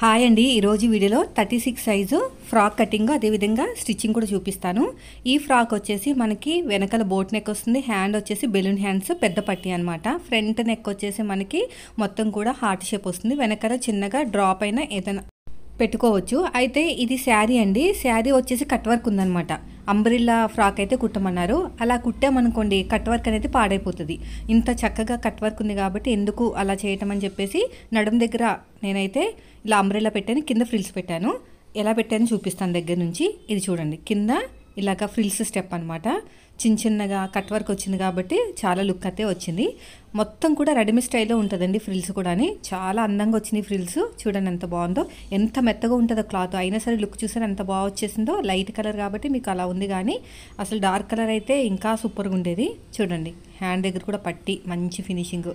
Hi అండి, ఈరోజు వీడియోలో 36 సైజు ఫ్రాక్ కటింగ్ అదేవిధంగా స్టిచ్చింగ్ కూడా చూపిస్తాను. ఈ ఫ్రాక్ వచ్చేసి మనకి వెనకాల బోట్ నెక్ వస్తుంది. హ్యాండ్ వచ్చేసి బెలూన్ హ్యాండ్స్ పెద్ద పట్టి అనమాట. ఫ్రంట్ నెక్ వచ్చేసి మనకి మొత్తం కూడా హార్ట్ షేప్ వస్తుంది. వెనకాల చిన్నగా డ్రాప్ అయినా ఏదైనా పెట్టుకోవచ్చు. అయితే ఇది శారీ అండి. శారీ వచ్చేసి కట్ వర్క్ ఉందన్నమాట. అంబ్రిల్లా ఫ్రాక్ అయితే కుట్టమన్నారు. అలా కుట్టామనుకోండి కట్ వర్క్ అనేది పాడైపోతుంది. ఇంత చక్కగా కట్ వర్క్ ఉంది కాబట్టి ఎందుకు అలా చేయటం అని చెప్పేసి నడుం దగ్గర నేనైతే ఇలా అంబ్రిల్లా పెట్టాను, కింద ఫ్రిల్స్ పెట్టాను. ఎలా పెట్టాను చూపిస్తాను దగ్గర నుంచి. ఇది చూడండి, కింద ఇలాగ ఫ్రిల్స్ స్టెప్ అనమాట. చిన్న చిన్నగా కట్ వర్క్ వచ్చింది కాబట్టి చాలా లుక్ అయితే వచ్చింది. మొత్తం కూడా రెడీమేడ్ స్టైల్లో ఉంటుందండి ఫ్రిల్స్ కూడా. చాలా అందంగా వచ్చినాయి ఫ్రిల్స్. చూడండి ఎంత బాగుందో, ఎంత మెత్తగా ఉంటుందో క్లాత్. అయినా సరే లుక్ చూసారు ఎంత బాగా వచ్చేసిందో. లైట్ కలర్ కాబట్టి మీకు అలా ఉంది, కానీ అసలు డార్క్ కలర్ అయితే ఇంకా సూపర్గా ఉండేది. చూడండి హ్యాండ్ దగ్గర కూడా పట్టి మంచి ఫినిషింగ్.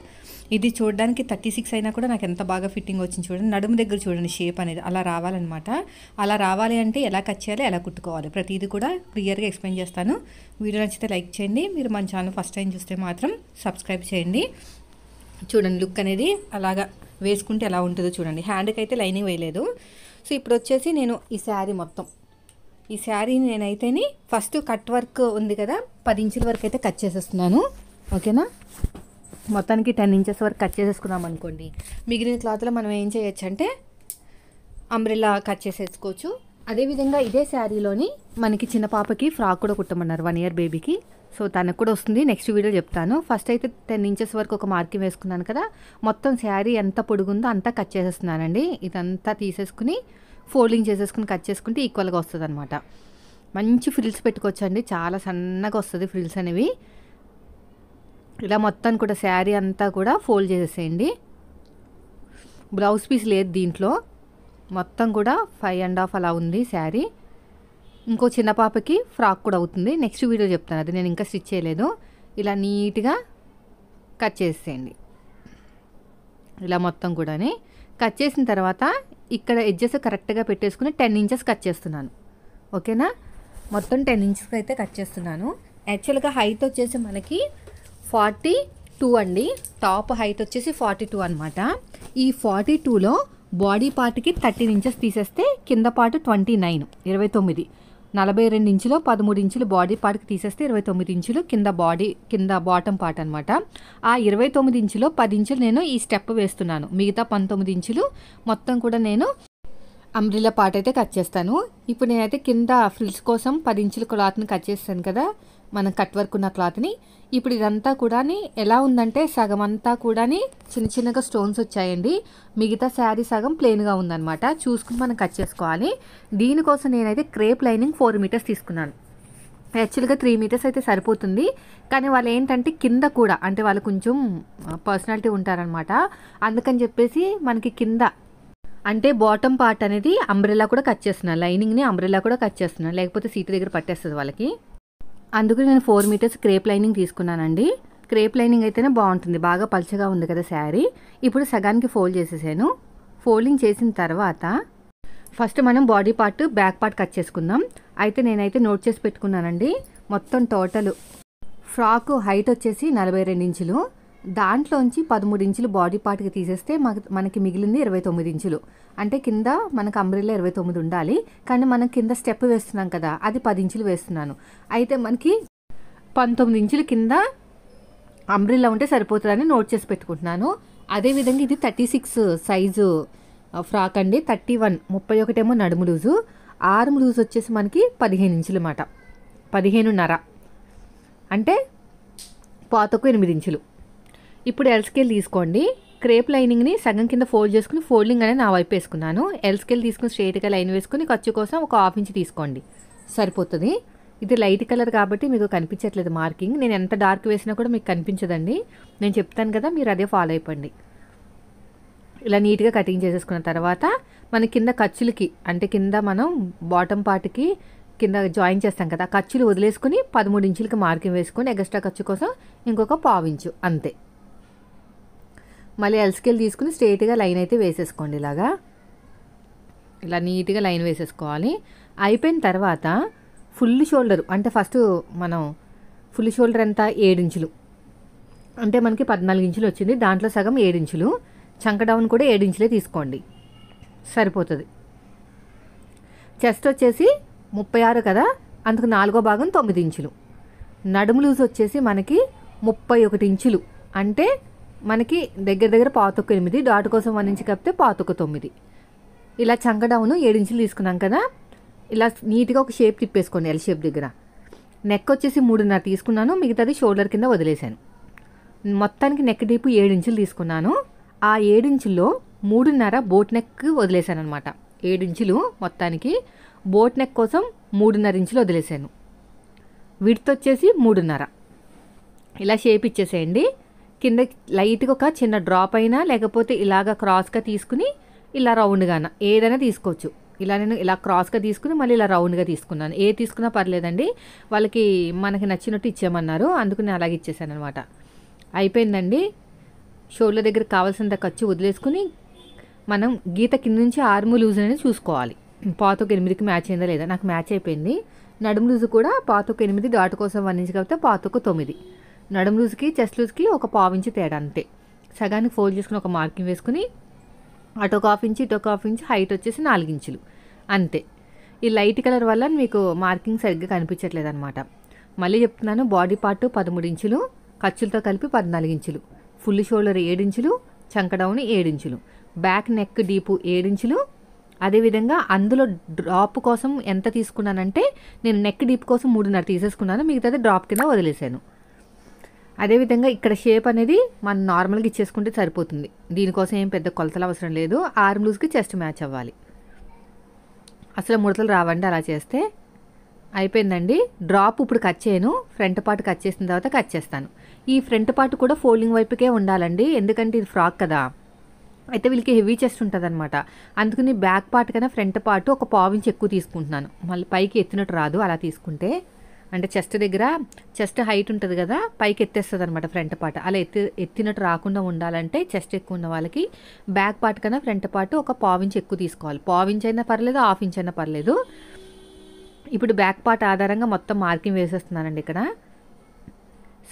ఇది చూడడానికి 36 అయినా కూడా నాకు ఎంత బాగా ఫిట్టింగ్ వచ్చింది చూడండి. నడుము దగ్గర చూడండి షేప్ అనేది అలా రావాలన్నమాట. అలా రావాలి అంటే ఎలా కట్ చేయాలి, ఎలా కుట్టుకోవాలి, ప్రతిదీ కూడా క్లియర్గా ఎక్స్ప్లెయిన్ చేస్తాను. వీడియో నచ్చితే లైక్ చేయండి. మీరు మన ఛానల్ ఫస్ట్ టైం చూస్తే మాత్రం సబ్స్క్రైబ్ చేయండి. చూడండి లుక్ అనేది అలాగా వేసుకుంటే ఎలా ఉంటుందో చూడండి. హ్యాండ్కి అయితే లైనింగ్ వేయలేదు. సో ఇప్పుడు వచ్చేసి నేను ఈ శారీని నేనైతేని ఫస్ట్ కట్ వర్క్ ఉంది కదా 10 ఇంచుల వరకు అయితే కట్ చేసేస్తున్నాను. ఓకేనా, మొత్తానికి 10 ఇంచెస్ వరకు కట్ చేసేసుకున్నాం అనుకోండి. మిగిలిన క్లాత్లో మనం ఏం చేయొచ్చు అంటే అంబ్రెల్లా కట్ చేసేసుకోవచ్చు. అదేవిధంగా ఇదే శారీలోని మనకి చిన్న పాపకి ఫ్రాక్ కూడా కుట్టమన్నారు, 1 ఇయర్ బేబీకి. సో తనకు కూడా వస్తుంది, నెక్స్ట్ వీడియో చెప్తాను. ఫస్ట్ అయితే 10 ఇంచెస్ వరకు ఒక మార్కింగ్ వేసుకున్నాను కదా. మొత్తం శారీ ఎంత పొడుగుందో అంతా కట్ చేసేస్తున్నానండి. ఇదంతా తీసేసుకుని ఫోల్డింగ్ చేసేసుకుని కట్ చేసుకుంటే ఈక్వల్గా వస్తుంది అనమాట. మంచి ఫ్రిల్స్ పెట్టుకోవచ్చండి, చాలా సన్నగా వస్తుంది ఫ్రిల్స్ అనేవి. ఇలా మొత్తం కూడా శారీ అంతా కూడా ఫోల్డ్ చేసేసేయండి. బ్లౌజ్ పీస్ లేదు దీంట్లో, మొత్తం కూడా 5.5 అలా ఉంది శారీ. ఇంకో చిన్న పాపకి ఫ్రాక్ కూడా అవుతుంది, నెక్స్ట్ వీడియో చెప్తాను, అది నేను ఇంకా స్టిచ్ చేయలేదు. ఇలా నీట్గా కట్ చేసేయండి. ఇలా మొత్తం కూడా కట్ చేసిన తర్వాత ఇక్కడ ఎడ్జెస్ కరెక్ట్గా పెట్టేసుకుని 10 ఇంచెస్ కట్ చేస్తున్నాను. ఓకేనా, మొత్తం 10 ఇంచెస్ అయితే కట్ చేస్తున్నాను. యాక్చువల్గా హైట్ వచ్చేసి మనకి 42 అండి. టాప్ హైట్ వచ్చేసి 42 అనమాట. ఈ 42లో బాడీ పార్ట్కి 13 ఇంచెస్ తీసేస్తే కింద పార్ట్ 29, 29, 42 ఇంచులో 13 ఇంచులు బాడీ పార్ట్కి తీసేస్తే 29 ఇంచులు కింద బాటమ్ పార్ట్ అనమాట. ఆ 29 ఇంచులో 10 ఇంచులు నేను ఈ స్టెప్ వేస్తున్నాను. మిగతా 19 ఇంచులు మొత్తం కూడా నేను అంబ్రిల్లా పార్ట్ అయితే కట్ చేస్తాను. ఇప్పుడు నేనైతే కింద ఫ్రిల్స్ కోసం 10 ఇంచుల క్లాత్ని కట్ చేస్తాను కదా, మనం కట్ వర్క్ ఉన్న క్లాత్ని. ఇప్పుడు ఇదంతా కూడా ఎలా ఉందంటే సగం అంతా కూడా చిన్న చిన్నగా స్టోన్స్ వచ్చాయండి. మిగతా శారీ సగం ప్లెయిన్గా ఉందన్నమాట. చూసుకుని మనం కట్ చేసుకోవాలి. దీనికోసం నేనైతే క్రేప్ లైనింగ్ 4 మీటర్స్ తీసుకున్నాను. యాక్చువల్గా 3 మీటర్స్ అయితే సరిపోతుంది, కానీ వాళ్ళు ఏంటంటే కింద కూడా అంటే వాళ్ళు కొంచెం పర్సనాలిటీ ఉంటారనమాట. అందుకని చెప్పేసి మనకి కింద అంటే బాటమ్ పార్ట్ అనేది అంబ్రెల్లా కూడా కట్ చేస్తున్నాను, లైనింగ్ని అంబ్రెల్లా కూడా కట్ చేస్తున్నాను, లేకపోతే సీట్ దగ్గర పట్టేస్తుంది వాళ్ళకి. అందుకు నేను 4 మీటర్స్ క్రేప్ లైనింగ్ తీసుకున్నానండి. క్రేప్ లైనింగ్ అయితేనే బాగుంటుంది, బాగా పల్చగా ఉంది కదా శారీ. ఇప్పుడు సగానికి ఫోల్డ్ చేసేసాను. ఫోల్డింగ్ చేసిన తర్వాత ఫస్ట్ మనం body part back part cut చేసుకుందాం. అయితే నేనైతే నోట్ చేసి పెట్టుకున్నానండి. మొత్తం టోటల్ ఫ్రాక్ హైట్ వచ్చేసి 42 ఇంచులు. దాంట్లోంచి 13 ఇంచులు బాడీ పార్ట్కి తీసేస్తే మనకి మిగిలింది 29 ఇంచులు. అంటే కింద మనకు అంబ్రెల్లా 29 ఉండాలి, కానీ మనం కింద స్టెప్ వేస్తున్నాం కదా, అది 10 ఇంచులు వేస్తున్నాను. అయితే మనకి 19 ఇంచులు కింద అంబ్రెల్లా ఉంటే సరిపోతుందని నోట్ చేసి పెట్టుకుంటున్నాను. అదేవిధంగా ఇది 36 సైజు ఫ్రాక్ అండి. 31, 31 నడుము లూజు. ఆర్మ్ లూజ్ వచ్చేసి మనకి 15 ఇంచులు అన్నమాట, 15.5 అంటే పాతకు 8 ఇంచులు. ఇప్పుడు ఎల్ స్కేల్ తీసుకోండి. క్రేప్ లైనింగ్ని సగం కింద ఫోల్డ్ చేసుకుని ఫోల్డింగ్ అనేది నా వైపు వేసుకున్నాను. ఎల్ స్కేల్ తీసుకుని స్ట్రైట్గా లైన్ వేసుకుని ఖర్చు కోసం ఒక 1/2 ఇంచ్ తీసుకోండి, సరిపోతుంది. ఇది లైట్ కలర్ కాబట్టి మీకు కనిపించట్లేదు మార్కింగ్. నేను ఎంత డార్క్ వేసినా కూడా మీకు కనిపించదండి, నేను చెప్తాను కదా, మీరు అదే ఫాలో అయిపోండి. ఇలా నీట్గా కటింగ్ చేసేసుకున్న తర్వాత మన కింద ఖర్చులకి అంటే కింద మనం బాటమ్ పార్ట్కి కింద జాయిన్ చేస్తాం కదా, ఖర్చులు వదిలేసుకుని 13 ఇంచులకి మార్కింగ్ వేసుకొని ఎక్స్ట్రా ఖర్చు కోసం ఇంకొక 1/2 ఇంచు అంతే. మళ్ళీ ఎల్ స్కేల్ తీసుకుని స్ట్రైట్గా లైన్ అయితే వేసేసుకోండి. ఇలా నీట్గా లైన్ వేసేసుకోవాలి. అయిపోయిన తర్వాత ఫుల్ షోల్డర్ అంటే ఫస్ట్ మనం ఫుల్ షోల్డర్ అంతా 7 ఇంచులు అంటే మనకి 14 ఇంచులు వచ్చింది. దాంట్లో సగం 7 ఇంచులు. చంక డౌన్ కూడా 7 ఇంచులే తీసుకోండి. సరిపోతుంది. చెస్ట్ వచ్చేసి 36 కదా, అందుకు 4వ భాగం 9 ఇంచులు. నడుము లూజ్ వచ్చేసి మనకి 31 ఇంచులు, అంటే మనకి దగ్గర దగ్గర 7.8, డాట్ కోసం 1 ఇంచు కప్పితే 7.9. ఇలా చంక డౌన్ 7 ఇంచులు తీసుకున్నాం కదా, ఇలా నీట్గా ఒక షేప్ తిప్పేసుకోండి ఎల్ షేప్ దగ్గర. నెక్ వచ్చేసి 3.5 తీసుకున్నాను, మిగతాది షోల్డర్ కింద వదిలేశాను. మొత్తానికి నెక్ డీపు 7 ఇంచులు తీసుకున్నాను. ఆ 7 ఇంచుల్లో 3.5 బోట్ నెక్ వదిలేశాను అనమాట. 7 ఇంచులు మొత్తానికి బోట్ నెక్ కోసం 3.5 ఇంచులు వదిలేశాను. విడ్త్ వచ్చేసి 3.5. ఇలా షేప్ ఇచ్చేసేయండి. కింద లైట్గా ఒక చిన్న డ్రాప్ అయినా లేకపోతే ఇలాగ క్రాస్గా తీసుకుని ఇలా రౌండ్గాన ఏదైనా తీసుకోవచ్చు. ఇలా నేను ఇలా క్రాస్గా తీసుకుని మళ్ళీ ఇలా రౌండ్గా తీసుకున్నాను. ఏ తీసుకున్నా పర్లేదండి, వాళ్ళకి మనకి నచ్చినట్టు ఇచ్చేయమన్నారు, అందుకు నేను అలాగే ఇచ్చేసాను అనమాట. అయిపోయిందండి. షోల్డర్ దగ్గర కావాల్సినంత ఖర్చు వదిలేసుకుని మనం గీత కింద నుంచి ఆర్మ్ లూజ్ అనేది చూసుకోవాలి. 7.8కి మ్యాచ్ అయిందా లేదా. నాకు మ్యాచ్ అయిపోయింది. నడుము లూజ్ కూడా 7.8, డాట్ కోసం 1 ఇంచు కాబట్టి 7.9. నడుము లూజ్కి చెస్ట్ లూజ్కి ఒక 1/2 ఇంచు తేడా అంతే. సగానికి ఫోల్డ్ చేసుకుని ఒక మార్కింగ్ వేసుకుని అటు ఒక 1/2 ఇంచు ఇటు ఒక 1/2 ఇంచు, హైట్ వచ్చేసి 4 ఇంచులు అంతే. ఈ లైట్ కలర్ వల్ల మీకు మార్కింగ్ సరిగ్గా కనిపించట్లేదు అనమాట. మళ్ళీ చెప్తున్నాను, బాడీ పార్ట్ 13 ఇంచులు, ఖర్చులతో కలిపి 14 ఇంచులు, ఫుల్ షోల్డర్ 7 ఇంచులు, చంక డౌన్ 7 ఇంచులు, బ్యాక్ నెక్ డీపు 7 ఇంచులు. అదేవిధంగా అందులో డ్రాప్ కోసం ఎంత తీసుకున్నానంటే నేను నెక్ డీప్ కోసం 3.5 తీసేసుకున్నాను, మిగతాది డ్రాప్ కింద వదిలేసాను. అదేవిధంగా ఇక్కడ షేప్ అనేది మనం నార్మల్గా ఇచ్చేసుకుంటే సరిపోతుంది. దీనికోసం ఏం పెద్ద కొలతలు అవసరం లేదు. ఆర్మ్ లూజ్కి చెస్ట్ మ్యాచ్ అవ్వాలి. అసలు ముడతలు రావండి అలా చేస్తే. అయిపోయిందండి. డ్రాప్ ఇప్పుడు కట్ చేయను, ఫ్రంట్ పార్ట్ కట్ చేసిన తర్వాత కట్ చేస్తాను. ఈ ఫ్రంట్ పార్ట్ కూడా ఫోల్డింగ్ వైపుకే ఉండాలండి, ఎందుకంటే ఇది ఫ్రాక్ కదా. అయితే వీళ్ళకి హెవీ చెస్ట్ ఉంటుంది అనమాట. అందుకని బ్యాక్ పార్ట్ కన్నా ఫ్రంట్ పార్ట్ ఒక 1/2 ఇంచు ఎక్కువ తీసుకుంటున్నాను. మళ్ళీ పైకి ఎత్తినట్టు రాదు అలా తీసుకుంటే. అంటే చెస్ట్ దగ్గర చెస్ట్ హైట్ ఉంటుంది కదా, పైకి ఎత్తేస్తుంది అనమాట ఫ్రంట్ పార్ట్. అలా ఎత్తినట్టు రాకుండా ఉండాలంటే చెస్ట్ ఎక్కువ ఉన్న వాళ్ళకి బ్యాక్ పార్ట్ కన్నా ఫ్రంట్ పార్ట్ ఒక 1/2 ఇంచు ఎక్కువ తీసుకోవాలి. 1/2 ఇంచు అయినా పర్లేదు, 1/2 ఇంచు అయినా పర్లేదు. ఇప్పుడు బ్యాక్ పార్ట్ ఆధారంగా మొత్తం మార్కింగ్ వేసేస్తున్నానండి. ఇక్కడ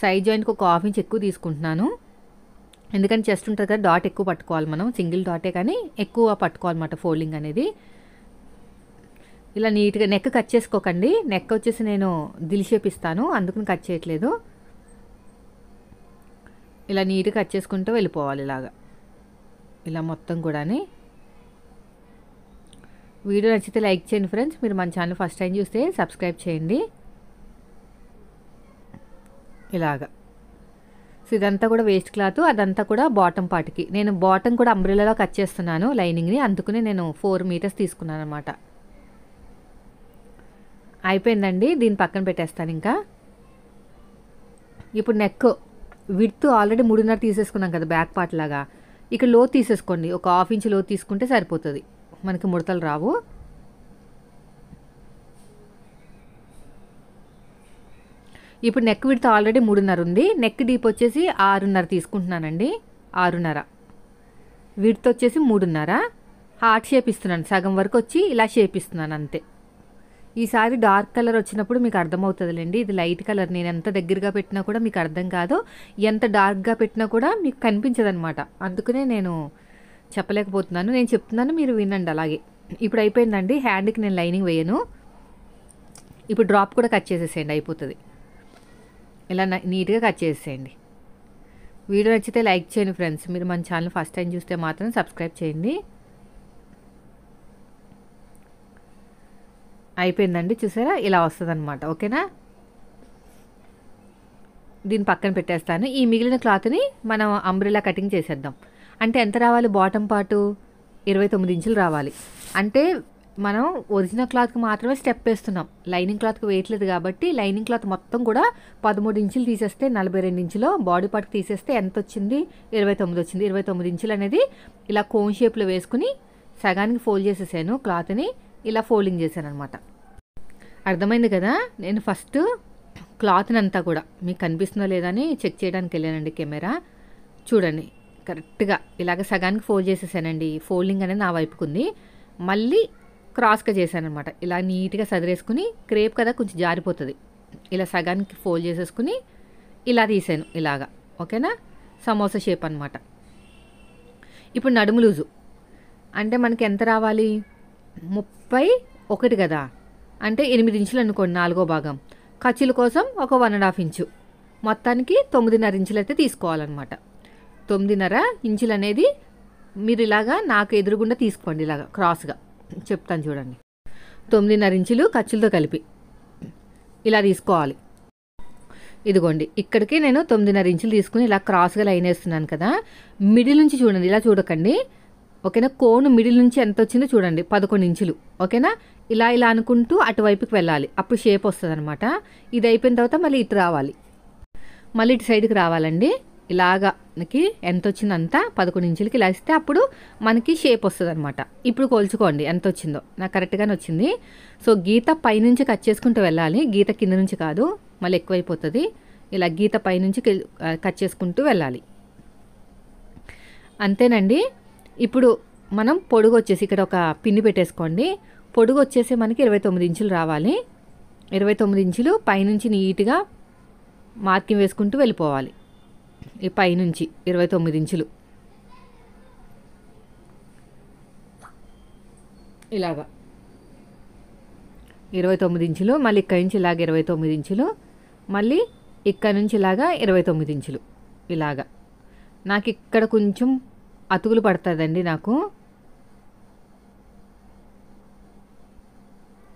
సైడ్ జాయింట్కి ఒక 1/2 ఇంచు ఎక్కువ తీసుకుంటున్నాను, ఎందుకంటే చెస్ట్ ఉంటుంది కదా, డాట్ ఎక్కువ పట్టుకోవాలి మనం. సింగిల్ డాటే కానీ ఎక్కువ పట్టుకోవాలన్నమాట ఫోల్డింగ్ అనేది. ఇలా నీట్గా నెక్ కట్ చేసుకోకండి. నెక్ వచ్చేసి నేను దిల్ షేప్ ఇస్తాను, అందుకని కట్ చేయట్లేదు. ఇలా నీట్గా కట్ చేసుకుంటూ వెళ్ళిపోవాలి ఇలాగా, ఇలా మొత్తం కూడా. వీడియో నచ్చితే లైక్ చేయండి ఫ్రెండ్స్. మీరు మన ఛానల్ ఫస్ట్ టైం చూస్తే సబ్స్క్రైబ్ చేయండి. ఇలాగా. సో ఇదంతా కూడా వేస్ట్ క్లాత్, అదంతా కూడా బాటమ్ పార్ట్కి. నేను బాటమ్ కూడా అంబ్రెల్లాలో కట్ చేస్తున్నాను లైనింగ్ని, అందుకనే నేను 4 మీటర్స్ తీసుకున్నాను అనమాట. అయిపోయిందండి. దీన్ని పక్కన పెట్టేస్తాను. ఇంకా ఇప్పుడు నెక్ విడ్త్ ఆల్రెడీ 3.5 తీసేసుకున్నాం కదా బ్యాక్ పార్ట్ లాగా. ఇక లోతు తీసేసుకోండి, ఒక 1/2 ఇంచు లోతు తీసుకుంటే సరిపోతుంది, మనకి ముడతలు రావు. ఇప్పుడు నెక్ విడ్త్ ఆల్రెడీ 3.5 ఉంది. నెక్ డీప్ వచ్చేసి 6.5 తీసుకుంటున్నానండి. 6.5 విడ్త్ వచ్చేసి 3.5. హార్ట్ షేప్ ఇస్తున్నాను, సగం వరకు వచ్చి ఇలా షేప్ ఇస్తున్నాను అంతే. ఈసారి డార్క్ కలర్ వచ్చినప్పుడు మీకు అర్థమవుతుందిలేండి. ఇది లైట్ కలర్, నేను ఎంత దగ్గరగా పెట్టినా కూడా మీకు అర్థం కాదు, ఎంత డార్క్గా పెట్టినా కూడా మీకు కనిపించదు అనమాట. అందుకనే నేను చెప్పలేకపోతున్నాను, నేను చెప్తున్నాను, మీరు వినండి అలాగే. ఇప్పుడు అయిపోయిందండి. హ్యాండ్కి నేను లైనింగ్ వేయను. ఇప్పుడు డ్రాప్ కూడా కట్ చేసేసేయండి, అయిపోతుంది. ఇలా నీట్గా కట్ చేసేయండి. వీడియో నచ్చితే లైక్ చేయండి ఫ్రెండ్స్. మీరు మన ఛానల్ ఫస్ట్ టైం చూస్తే మాత్రం సబ్స్క్రైబ్ చేయండి. అయిపోయిందండి, చూసారా ఇలా వస్తుంది అనమాట. ఓకేనా, దీన్ని పక్కన పెట్టేస్తాను. ఈ మిగిలిన క్లాత్ని మనం అంబ్రెల్లా కటింగ్ చేసేద్దాం. అంటే ఎంత రావాలి, బాటమ్ పార్టు 29 ఇంచులు రావాలి. అంటే మనం ఒరిజినల్ క్లాత్కి మాత్రమే స్టెప్ వేస్తున్నాం, లైనింగ్ క్లాత్కి వేయట్లేదు కాబట్టి. లైనింగ్ క్లాత్ మొత్తం కూడా 13 ఇంచులు తీసేస్తే 42 ఇంచులో, బాడీ పార్ట్కి తీసేస్తే ఎంత వచ్చింది, 29 వచ్చింది. 29 ఇంచులు అనేది ఇలా కోన్ షేప్లో వేసుకుని సగానికి ఫోల్డ్ చేసేసాను. క్లాత్ని ఇలా ఫోల్డింగ్ చేశాను అనమాట. అర్థమైంది కదా. నేను ఫస్ట్ క్లాత్ని అంతా కూడా మీకు కనిపిస్తుందో లేదా అని చెక్ చేయడానికి వెళ్ళానండి కెమెరా. చూడండి, కరెక్ట్గా ఇలాగ సగానికి ఫోల్డ్ చేసేసానండి. ఫోల్డింగ్ అనేది నా వైపుకుంది. మళ్ళీ క్రాస్గా చేశాను అనమాట. ఇలా నీట్గా సదిరేసుకుని, క్రేప్ కదా కొంచెం జారిపోతుంది, ఇలా సగానికి ఫోల్డ్ చేసేసుకుని ఇలా తీసాను ఇలాగా. ఓకేనా, సమోసా షేప్ అనమాట. ఇప్పుడు నడుము లూజు అంటే మనకి ఎంత రావాలి, 31 కదా, అంటే 8 ఇంచులు అనుకోండి, 4వ భాగం. ఖర్చుల కోసం ఒక 1.5 ఇంచు, మొత్తానికి 9.5 ఇంచులు అయితే తీసుకోవాలన్నమాట. 9.5 ఇంచులు అనేది మీరు ఇలాగా నాకు ఎదురుగుండా తీసుకోండి, ఇలాగా క్రాస్గా చెప్తాను చూడండి. 9.5 ఇంచులు ఖర్చులతో కలిపి ఇలా తీసుకోవాలి. ఇదిగోండి, ఇక్కడికి నేను 9.5 ఇంచులు తీసుకుని ఇలా క్రాస్గా లైన్ వేస్తున్నాను కదా. మిడిల్ నుంచి చూడండి, ఇలా చూడకండి, ఓకేనా. కోను మిడిల్ నుంచి ఎంత వచ్చిందో చూడండి, 11 ఇంచులు, ఓకేనా. ఇలా ఇలా అనుకుంటూ అటువైపుకి వెళ్ళాలి, అప్పుడు షేప్ వస్తుంది అనమాట. ఇది అయిపోయిన తర్వాత మళ్ళీ ఇటు రావాలి, మళ్ళీ ఇటు సైడ్కి రావాలండి. ఇలాగా మనకి ఎంత వచ్చిందో అంత 11 ఇంచులకి ఇలా ఇస్తే అప్పుడు మనకి షేప్ వస్తుంది అనమాట. ఇప్పుడు కొలుచుకోండి ఎంత వచ్చిందో, నాకు కరెక్ట్గానే వచ్చింది. సో గీత పైనుంచి కట్ చేసుకుంటూ వెళ్ళాలి, గీత కింద నుంచి కాదు, మళ్ళీ ఎక్కువైపోతుంది. ఇలా గీత పైనుంచి కట్ చేసుకుంటూ వెళ్ళాలి, అంతేనండి. ఇప్పుడు మనం పొడుగు వచ్చేసి ఇక్కడ ఒక పిన్ని పెట్టేసుకోండి. పొడుగు వచ్చేసి మనకి 29 ఇంచులు రావాలి. 29 ఇంచులు పైనుంచి నీట్గా మార్కింగ్ వేసుకుంటూ వెళ్ళిపోవాలి. ఈ పైనుంచి 29 ఇంచులు ఇలాగా 29 ఇంచులు, మళ్ళీ ఇక్కడి నుంచి ఇలాగ 29 ఇంచులు, మళ్ళీ ఇక్కడ నుంచి ఇలాగా 29 ఇంచులు ఇలాగా. నాకు ఇక్కడ కొంచెం అతుకులు పడుతుందండి, నాకు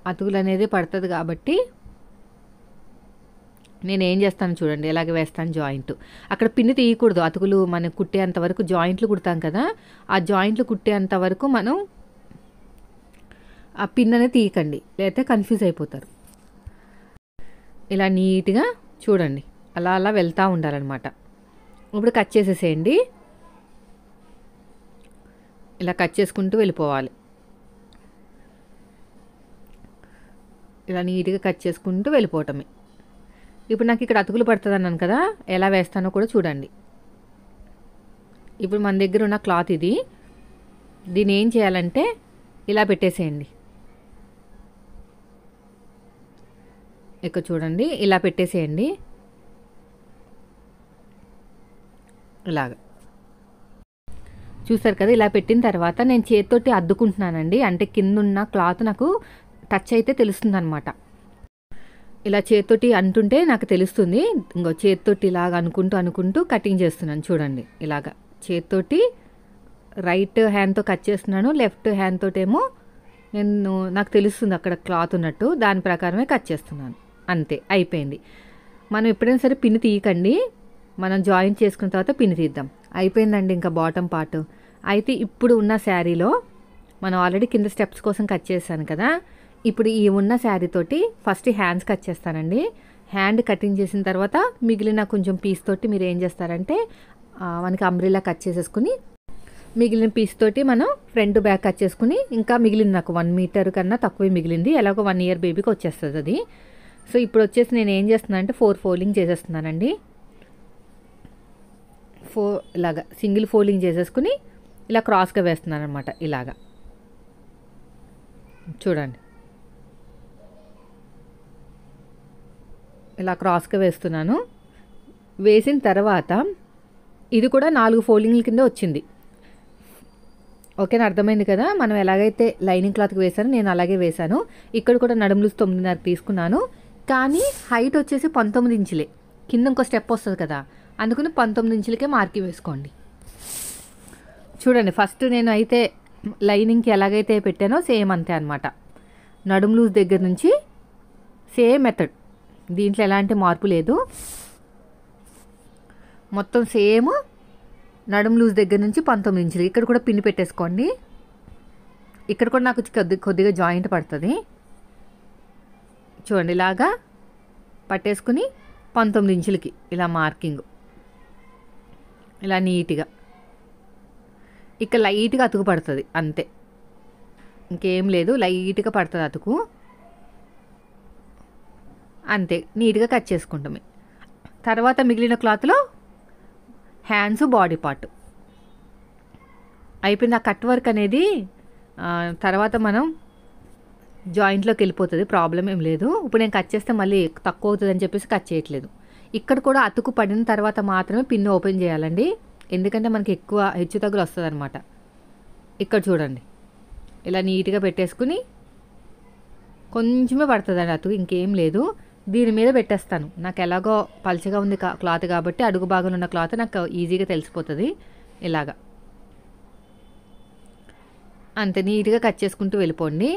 అతుకులు అనేది పడుతుంది కాబట్టి నేను ఏం చేస్తాను చూడండి, ఎలాగ వేస్తాను జాయింట్. అక్కడ పిన్ని తీయకూడదు, అతుకులు మనం కుట్టేంత వరకు జాయింట్లు కుడతాం కదా, ఆ జాయింట్లు కుట్టేంత వరకు మనం ఆ పిన్ అనేది తీయకండి, లేకపోతే కన్ఫ్యూజ్ అయిపోతారు. ఇలా నీట్గా చూడండి, అలా అలా వెళ్తూ ఉండాలన్నమాట. ఇప్పుడు కట్ చేసేసేయండి, ఇలా కట్ చేసుకుంటూ వెళ్ళిపోవాలి. ఇలా నీట్గా కట్ చేసుకుంటూ వెళ్ళిపోవటమే. ఇప్పుడు నాకు ఇక్కడ అతుకులు పడుతుంది అన్నాను కదా, ఎలా వేస్తానో కూడా చూడండి. ఇప్పుడు మన దగ్గర ఉన్న క్లాత్ ఇది, దీన్ని ఏం చేయాలంటే ఇలా పెట్టేసేయండి. ఇక్కడ చూడండి, ఇలా పెట్టేసేయండి, ఇలాగా చూసారు కదా. ఇలా పెట్టిన తర్వాత నేను చేతితోటి అద్దుకుంటున్నానండి, అంటే కింద ఉన్న క్లాత్ నాకు టచ్ అయితే తెలుస్తుంది అనమాట. ఇలా చేతితోటి అంటుంటే నాకు తెలుస్తుంది. ఇంకో చేతితోటి ఇలాగ అనుకుంటూ కటింగ్ చేస్తున్నాను చూడండి. ఇలాగా చేతితోటి రైట్ హ్యాండ్తో కట్ చేస్తున్నాను, లెఫ్ట్ హ్యాండ్ తోటేమో నాకు తెలుస్తుంది అక్కడ క్లాత్ ఉన్నట్టు, దాని ప్రకారమే కట్ చేస్తున్నాను. అంతే, అయిపోయింది. మనం ఎప్పుడైనా సరే పిన్ తీయకండి, మనం జాయిన్ చేసుకున్న తర్వాత పిన్ తీద్దాం. అయిపోయిందండి ఇంకా బాటమ్ పార్ట్. అయితే ఇప్పుడు ఉన్న శారీలో మనం ఆల్రెడీ కింద స్టెప్స్ కోసం కట్ చేశాను కదా, ఇప్పుడు ఈ ఉన్న శారీ తోటి ఫస్ట్ హ్యాండ్స్ కట్ చేస్తానండి. హ్యాండ్ కటింగ్ చేసిన తర్వాత మిగిలిన కొంచెం పీస్ తోటి మీరు ఏం చేస్తారంటే మనకి అంబ్రెల్లా కట్ చేసేసుకుని మిగిలిన పీస్ తోటి మనం ఫ్రంట్ బ్యాక్ కట్ చేసుకుని, ఇంకా మిగిలింది నాకు 1 మీటర్ కన్నా తక్కువే మిగిలింది, ఎలాగో 1 ఇయర్ బేబీకి వచ్చేస్తుంది అది. సో ఇప్పుడు వచ్చేసి నేను ఏం చేస్తున్నాను అంటే 4 ఫోల్డింగ్ చేసేస్తున్నానండి. ఇలాగా సింగిల్ ఫోల్డింగ్ చేసేసుకుని ఇలా క్రాస్గా వేస్తున్నాను అనమాట. ఇలాగా చూడండి, ఇలా క్రాస్గా వేస్తున్నాను. వేసిన తర్వాత ఇది కూడా 4 ఫోల్డింగ్ల కింద వచ్చింది. ఓకేనా, అర్థమైంది కదా. మనం ఎలాగైతే లైనింగ్ క్లాత్కి వేసానో నేను అలాగే వేశాను. ఇక్కడ కూడా నడుములు 9.5 తీసుకున్నాను, కానీ హైట్ వచ్చేసి 19 ఇంచులే. కింద ఇంకో స్టెప్ వస్తుంది కదా, అందుకని 19 ఇంచులకే మార్కింగ్ వేసుకోండి. చూడండి, ఫస్ట్ నేను అయితే లైనింగ్కి ఎలాగైతే పెట్టానో సేమ్ అంతే అనమాట. నడుము లూజ్ దగ్గర నుంచి సేమ్ మెథడ్, దీంట్లో ఎలాంటి మార్పు లేదు, మొత్తం సేమ్. నడుము లూజ్ దగ్గర నుంచి 19 ఇంచులు. ఇక్కడ కూడా పిన్ పెట్టేసుకోండి, ఇక్కడ కూడా నాకు కొద్దిగా జాయింట్ పడుతుంది. చూడండి, ఇలాగా పట్టేసుకుని 19 ఇంచులకి ఇలా మార్కింగ్, ఇలా నీట్గా. ఇక్కడ లైట్గా అతుకు పడుతుంది అంతే, ఇంకేం లేదు, లైట్గా పడుతుంది అతుకు అంతే. నీట్గా కట్ చేసుకుంటామే. తర్వాత మిగిలిన క్లాత్లో హ్యాండ్స్, బాడీ పార్ట్ అయిపోయింది. ఆ కట్ వర్క్ అనేది తర్వాత మనం జాయింట్లోకి వెళ్ళిపోతుంది, ప్రాబ్లం ఏం లేదు. ఇప్పుడు నేను కట్ చేస్తే మళ్ళీ తక్కువ అవుతుంది అని చెప్పేసి కట్ చేయట్లేదు. ఇక్కడ కూడా అతుకు పడిన తర్వాత మాత్రమే పిన్ ఓపెన్ చేయాలండి, ఎందుకంటే మనకి ఎక్కువ హెచ్చు తగ్గులు వస్తుంది అనమాట. ఇక్కడ చూడండి ఇలా నీట్గా పెట్టేసుకుని కొంచెమే పడుతుందండి అతుకు, ఇంకేం లేదు. దీని మీద పెట్టేస్తాను. నాకు ఎలాగో పల్చగా ఉంది క్లాత్ కాబట్టి అడుగు భాగంలో ఉన్న క్లాత్ నాకు ఈజీగా తెలిసిపోతుంది. ఇలాగా అంతే నీట్గా కట్ చేసుకుంటూ వెళ్ళిపోండి.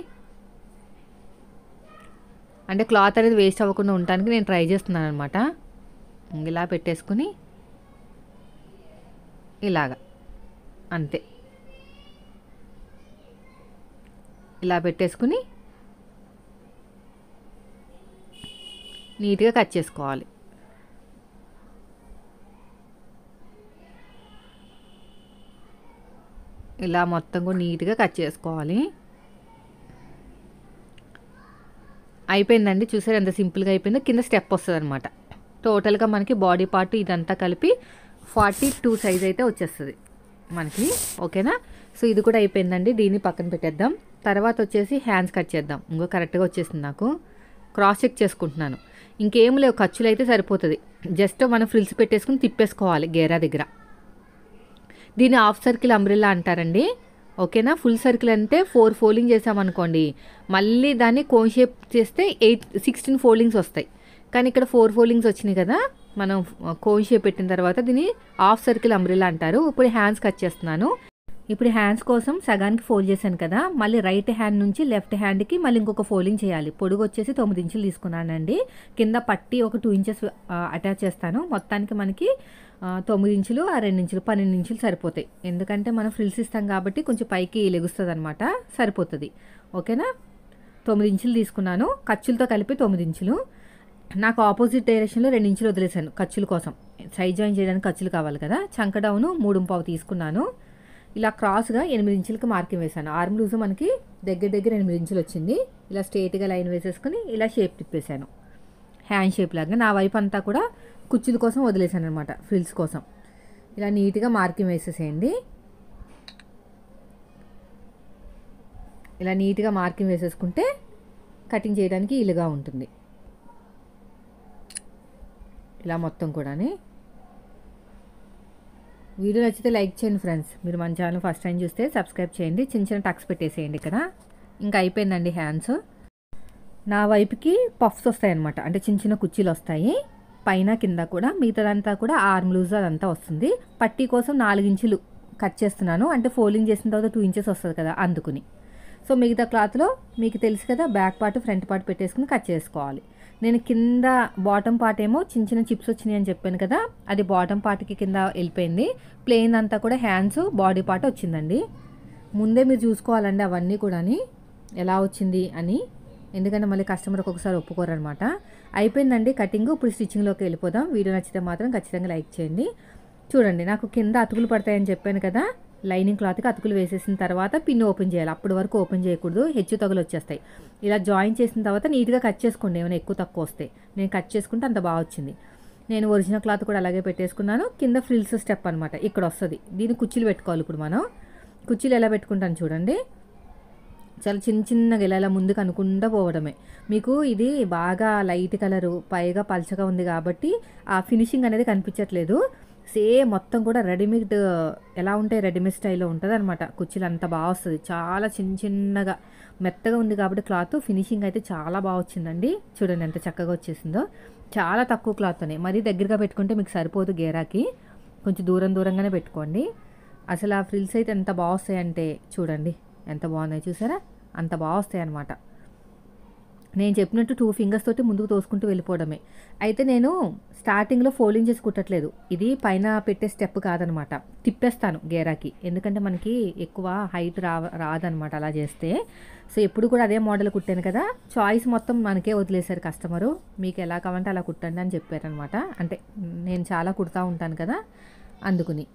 అంటే క్లాత్ అనేది వేస్ట్ అవ్వకుండా ఉండడానికి నేను ట్రై చేస్తున్నాను అనమాట. ఇలా పెట్టేసుకుని ఇలాగా అంతే ఇలా పెట్టేసుకుని నీట్గా కట్ చేసుకోవాలి. ఇలా మొత్తం కూడా నీట్గా కట్ చేసుకోవాలి. అయిపోయిందండి, చూసారు ఎంత సింపుల్గా అయిపోయిందో. కింద స్టెప్ వస్తుంది అనమాట. టోటల్గా మనకి బాడీ పార్ట్ ఇదంతా కలిపి 42 సైజ్ అయితే వచ్చేస్తుంది మనకి. ఓకేనా? సో ఇది కూడా అయిపోయిందండి. దీన్ని పక్కన పెట్టేద్దాం. తర్వాత వచ్చేసి హ్యాండ్స్ కట్ చేద్దాం. ఇంకో కరెక్ట్గా వచ్చేసింది నాకు. క్రాస్ చెక్ చేసుకుంటున్నాను. ఇంకేం లేవు, ఖర్చులు అయితే సరిపోతుంది. జస్ట్ మనం ఫ్రిల్స్ పెట్టేసుకుని తిప్పేసుకోవాలి గేరా దగ్గర. దీన్ని హాఫ్ సర్కిల్ అంబ్రెల్లా అంటారండి. ఓకేనా? ఫుల్ సర్కిల్ అంటే 4 ఫోల్డింగ్ చేసామనుకోండి, మళ్ళీ దాన్ని కోన్ షేప్ చేస్తే 16 ఫోల్డింగ్స్ వస్తాయి. కానీ ఇక్కడ 4 ఫోల్డింగ్స్ వచ్చినాయి కదా, మనం కోన్ షేప్ పెట్టిన తర్వాత దీన్ని హాఫ్ సర్కిల్ అంబ్రెల్లా అంటారు. ఇప్పుడు హ్యాండ్స్ కట్ చేస్తున్నాను. ఇప్పుడు హ్యాండ్స్ కోసం సగానికి ఫోల్డ్ చేశాను కదా, మళ్ళీ రైట్ హ్యాండ్ నుంచి లెఫ్ట్ హ్యాండ్కి మళ్ళీ ఇంకొక ఫోల్డింగ్ చేయాలి. పొడుగు వచ్చేసి 9 ఇంచులు తీసుకున్నానండి. కింద పట్టి ఒక 2 ఇంచెస్ అటాచ్ చేస్తాను. మొత్తానికి మనకి 9 ఇంచులు 2 ఇంచులు 12 ఇంచులు సరిపోతాయి. ఎందుకంటే మనం ఫ్రిల్స్ ఇస్తాం కాబట్టి కొంచెం పైకి లెగుస్తుంది అనమాట, సరిపోతుంది. ఓకేనా? 9 ఇంచులు తీసుకున్నాను, ఖర్చులతో కలిపి 9 ఇంచులు. నాకు ఆపోజిట్ డైరెక్షన్లో 2 ఇంచులు వదిలేశాను ఖర్చుల కోసం. సైడ్ జాయిన్ చేయడానికి ఖర్చులు కావాలి కదా. చంక డౌను 3.5 తీసుకున్నాను. ఇలా క్రాస్గా 8 ఇంచులకి మార్కింగ్ వేసాను. ఆర్మ్ లూజ్ మనకి దగ్గర 8 ఇంచులు వచ్చింది. ఇలా స్ట్రైట్గా లైన్ వేసేసుకుని ఇలా షేప్ తిప్పేశాను, హ్యాండ్ షేప్ లాగా. నా వైపు అంతా కూడా కుచ్చుల కోసం వదిలేశాను అనమాట, ఫ్రిల్స్ కోసం. ఇలా నీట్గా మార్కింగ్ వేసేసేయండి. ఇలా నీట్గా మార్కింగ్ వేసేసుకుంటే కటింగ్ చేయడానికి ఈలుగా ఉంటుంది. ఇలా మొత్తం కూడా. వీడియో నచ్చితే లైక్ చేయండి ఫ్రెండ్స్. మీరు మన ఛానల్ ఫస్ట్ టైం చూస్తే సబ్స్క్రైబ్ చేయండి. చిన్న టక్స్ పెట్టేసేయండి ఇక్కడ. ఇంకా అయిపోయిందండి హ్యాండ్స్. నా వైపుకి పఫ్స్ వస్తాయన్నమాట, అంటే చిన్న కుర్చీలు వస్తాయి పైన కింద కూడా. మిగతాదంతా కూడా ఆర్మ్ లూజ్ అదంతా వస్తుంది. పట్టీ కోసం 4 ఇంచులు కట్ చేస్తున్నాను, అంటే ఫోల్డింగ్ చేసిన తర్వాత 2 ఇంచెస్ వస్తుంది కదా అందుకుని. సో మిగతా క్లాత్లో మీకు తెలుసు కదా, బ్యాక్ పార్ట్ ఫ్రంట్ పార్ట్ పెట్టేసుకుని కట్ చేసుకోవాలి. నేను కింద బాటమ్ పార్ట్ ఏమో చిన్న చిప్స్ వచ్చినాయి అని చెప్పాను కదా, అది బాటమ్ పార్ట్కి కింద వెళ్ళిపోయింది. ప్లెయిన్ అంతా కూడా హ్యాండ్స్ బాడీ పార్ట్ వచ్చిందండి. ముందే మీరు చూసుకోవాలండి అవన్నీ కూడా ఎలా వచ్చింది అని, ఎందుకంటే మళ్ళీ కస్టమర్ ఒక్కొక్కసారి ఒప్పుకోరనమాట. అయిపోయిందండి కటింగ్. ఇప్పుడు స్టిచ్చింగ్లోకి వెళ్ళిపోదాం. వీడియో నచ్చితే మాత్రం ఖచ్చితంగా లైక్ చేయండి. చూడండి, నాకు కింద అతుకులు పడతాయని చెప్పాను కదా, లైనింగ్ క్లాత్కి అతుకులు వేసేసిన తర్వాత పిన్ ఓపెన్ చేయాలి. అప్పటి వరకు ఓపెన్ చేయకూడదు, హెచ్చు తగులు వచ్చేస్తాయి. ఇలా జాయిన్ చేసిన తర్వాత నీట్గా కట్ చేసుకోండి, ఏమైనా ఎక్కువ తక్కువ వస్తాయి. నేను కట్ చేసుకుంటే అంత బాగా వచ్చింది. నేను ఒరిజినల్ క్లాత్ కూడా అలాగే పెట్టేసుకున్నాను. కింద ఫ్రిల్స్ స్టెప్ అనమాట ఇక్కడ వస్తుంది. దీన్ని కుర్చీలు పెట్టుకోవాలి. ఇప్పుడు మనం కుర్చీలు ఎలా పెట్టుకుంటాను చూడండి, చాలా చిన్నగా ఇలా ముందుకు అనుకుంటూ పోవడమే. మీకు ఇది బాగా లైట్ కలరు పైగా పల్చగా ఉంది కాబట్టి ఆ ఫినిషింగ్ అనేది కనిపించట్లేదు. సేమ్ మొత్తం కూడా రెడీమేడ్ ఎలా ఉంటాయి, రెడీమేడ్ స్టైల్లో ఉంటుంది అనమాట. కుర్చీలు అంత బాగా వస్తుంది, చాలా చిన్నగా మెత్తగా ఉంది కాబట్టి క్లాత్ ఫినిషింగ్ అయితే చాలా బాగా వచ్చిందండి. చూడండి ఎంత చక్కగా వచ్చేసిందో. చాలా తక్కువ క్లాత్తోనే, మరీ దగ్గరగా పెట్టుకుంటే మీకు సరిపోదు గేరాకి, కొంచెం దూరంగానే పెట్టుకోండి. అసలు ఆ ఫ్రిల్స్ అయితే ఎంత బాగా వస్తాయంటే చూడండి ఎంత బాగున్నాయి, చూసారా? అంత బాగా వస్తాయి అన్నమాట. నేను చెప్పినట్టు 2 ఫింగర్స్ తోటి ముందుకు తోసుకుంటూ వెళ్ళిపోవడమే. అయితే నేను స్టార్టింగ్లో ఫోల్డింగ్ చేసి కుట్టట్లేదు, ఇది పైన పెట్టే స్టెప్ కాదనమాట, తిప్పేస్తాను గేరాకి. ఎందుకంటే మనకి ఎక్కువ హైట్ రాదనమాట అలా చేస్తే. సో ఎప్పుడు కూడా అదే మోడల్ కుట్టాను కదా, చాయిస్ మొత్తం మనకే వదిలేశారు కస్టమరు. మీకు ఎలా కావాలంటే అలా కుట్టండి అని చెప్పారనమాట. అంటే నేను చాలా కుడతా ఉంటాను కదా అందుకుని.